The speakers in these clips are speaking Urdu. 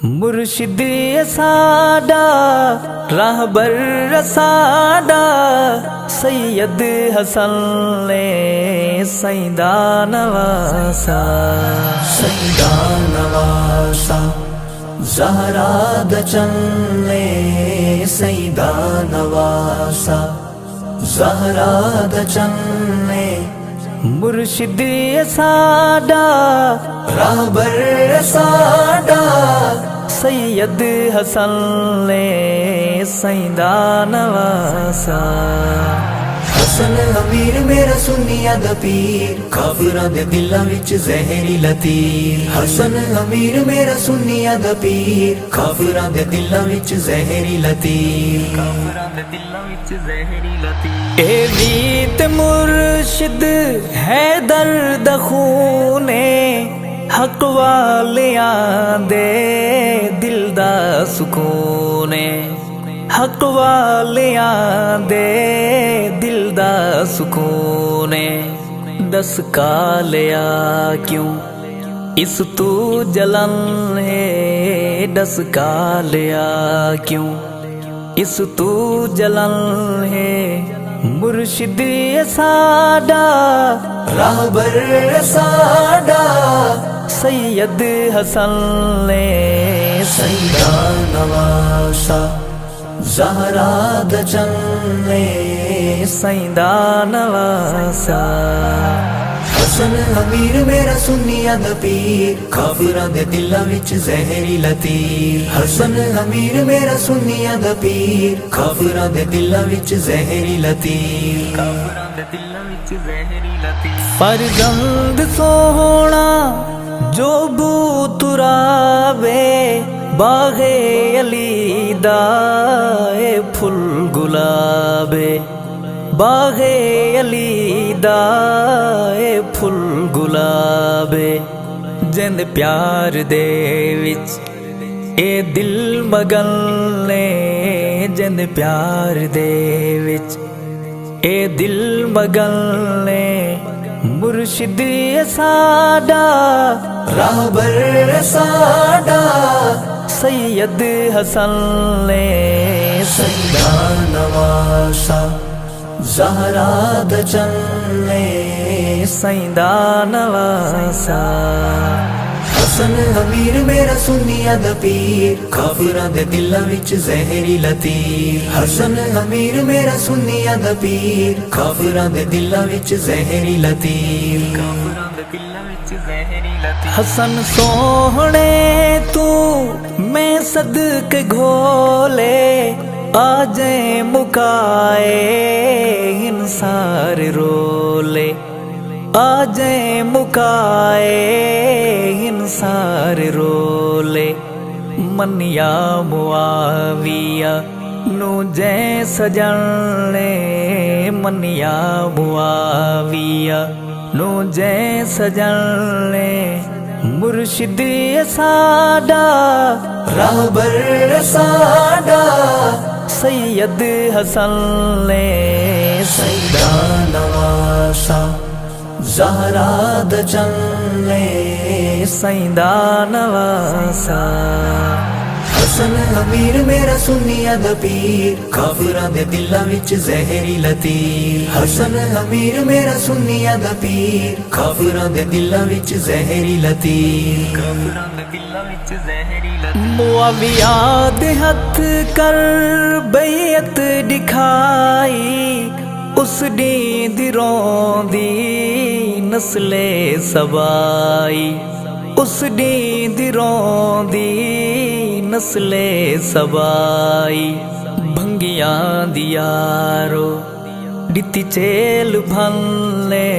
مرشدی ساڈا راہبر ساڈا سید حسن نے سیدہ نواسا زہرا دچن نے سیدہ نواسا زہرا دچن نے مرشدی ساڈا راہبر ساڈا سید حسن نے سیدہ نواسا حسن امیر میرا سنیا دا پیر کافراں دے دلاں وچ زہری لطیر حسن امیر میرا سنیا دا پیر کافراں دے دلاں وچ زہری لطیر اے ویت مرشد ہے درد خونے حق والیاں دے دل دا سکون حق والیاں دے دل دا سکون دس کالیا کیوں اس تو جلن ہے دس کالیا کیوں اس تو جلن ہے مرشدی ساڈا راہبر ساڈا سید حسن نے سیدہ نواسا زہرا دچن نے سیدہ نواسا حسن امیر میرا سنیا دا پیر کافراں دے دلاں وچ زہری لطیر حسن امیر میرا سنیا دا پیر کافراں دے دلاں وچ زہری لطیر فرزند سوہنا جو بو تراوے باغ علی دا اے پھل گلابے باغ علی دا اے پھل گلابے جند پیار دے وچ اے دل مگن نے جند پیار دے وچ اے دل مگن نے مرشدی ساڈا راہبر ساڈا سید حسن نے سیدہ نواسا زہرا دچن نے سیدہ نواسا حسن امیر میرا سنیا دا پیر کافراں دے دلاں وچ زہری لطیر حسن امیر میرا سنیا دا پیر کافراں دے دلاں وچ زہری لطیر حسن سوہنے تو میں صدق گھولے آجے مکائے انسار رولے آجے مکائے انسار رولے منیا معاویہ نو جے سجنے منیا معاویہ نو جے سجنے مرشدی ساڈا راہبر ساڈا سید حسن نے سیدہ نواسا زہرا دچن نے سیدہ نواسا حسن امیر میرا سنیا دا پیر کافراں دے دلاں وچ زہری لطیر حسن امیر میرا سنیا دا پیر کافراں دے دلاں وچ زہری لطیر معاویہ دے ہتھ کر بیعت دکھائی اس نیند روندی نسل سبائی اس نیند روندی نسل سبائی بھنگیاں دیارو ڈتی چیل بھنلے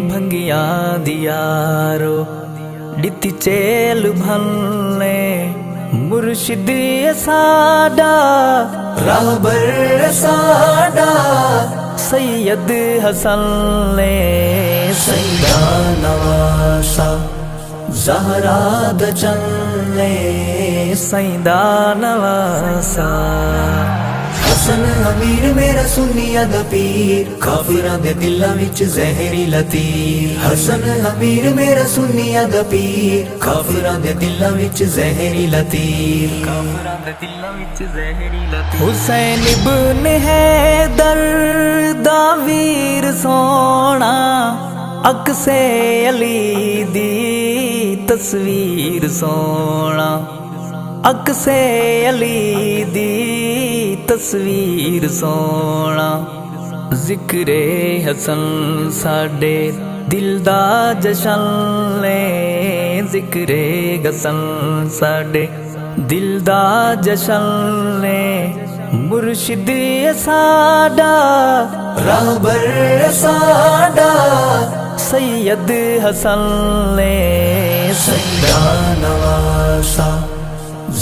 بھنگیاں دیارو ڈتی چیل بھنلے مرشدی ساڈا راہبر ساڈا سید حسن نے سیدہ نواسا زہرا دچن نے سیدہ نواسا ਹਸਨ ਅਮੀਰ ਮੇਰਾ ਸੁਨੀਆ ਦਾ ਪੀਰ, ਕਾਫਰਾਂ ਦੇ ਦਿਲਾਂ ਵਿੱਚ ਜ਼ਹਿਰੀ ਲਤੀਰ। ਹਸਨ ਅਮੀਰ ਮੇਰਾ ਸੁਨੀਆ ਦਾ ਪੀਰ, ਕਾਫਰਾਂ ਦੇ ਦਿਲਾਂ ਵਿੱਚ ਜ਼ਹਿਰੀ ਲਤੀਰ। ਕਾਫਰਾਂ ਦੇ ਦਿਲਾਂ ਵਿੱਚ ਜ਼ਹਿਰੀ ਲਤੀਰ। ਹੁਸੈਨ ਇਬਨ ਹੈਦਰ ਦਾ ਵੀਰ ਸੋਹਣਾ, ਅਕਸੇ ਅਲੀ ਦੀ ਤਸਵੀਰ ਸੋਹਣਾ, ਅਕਸੇ ਅਲੀ ਦੀ ਤਸਵੀਰ ਸੋਹਣਾ। ਜ਼ਿਕਰੇ ਹਸਨ ਸਾਡੇ ਦਿਲ ਦਾ ਜਸ਼ਨ ਲੈ, ਜ਼ਿਕਰੇ ਹਸਨ ਸਾਡੇ ਦਿਲ ਦਾ ਜਸ਼ਨ ਲੈ। ਮੁਰਸ਼ਿਦ ਸਾਡਾ ਰਾਹਬਰ ਸਾਡਾ ਸੈਯਦ ਹਸਨ ਲੈ। ਸੈਯਦਾ ਨਵਾਸਾ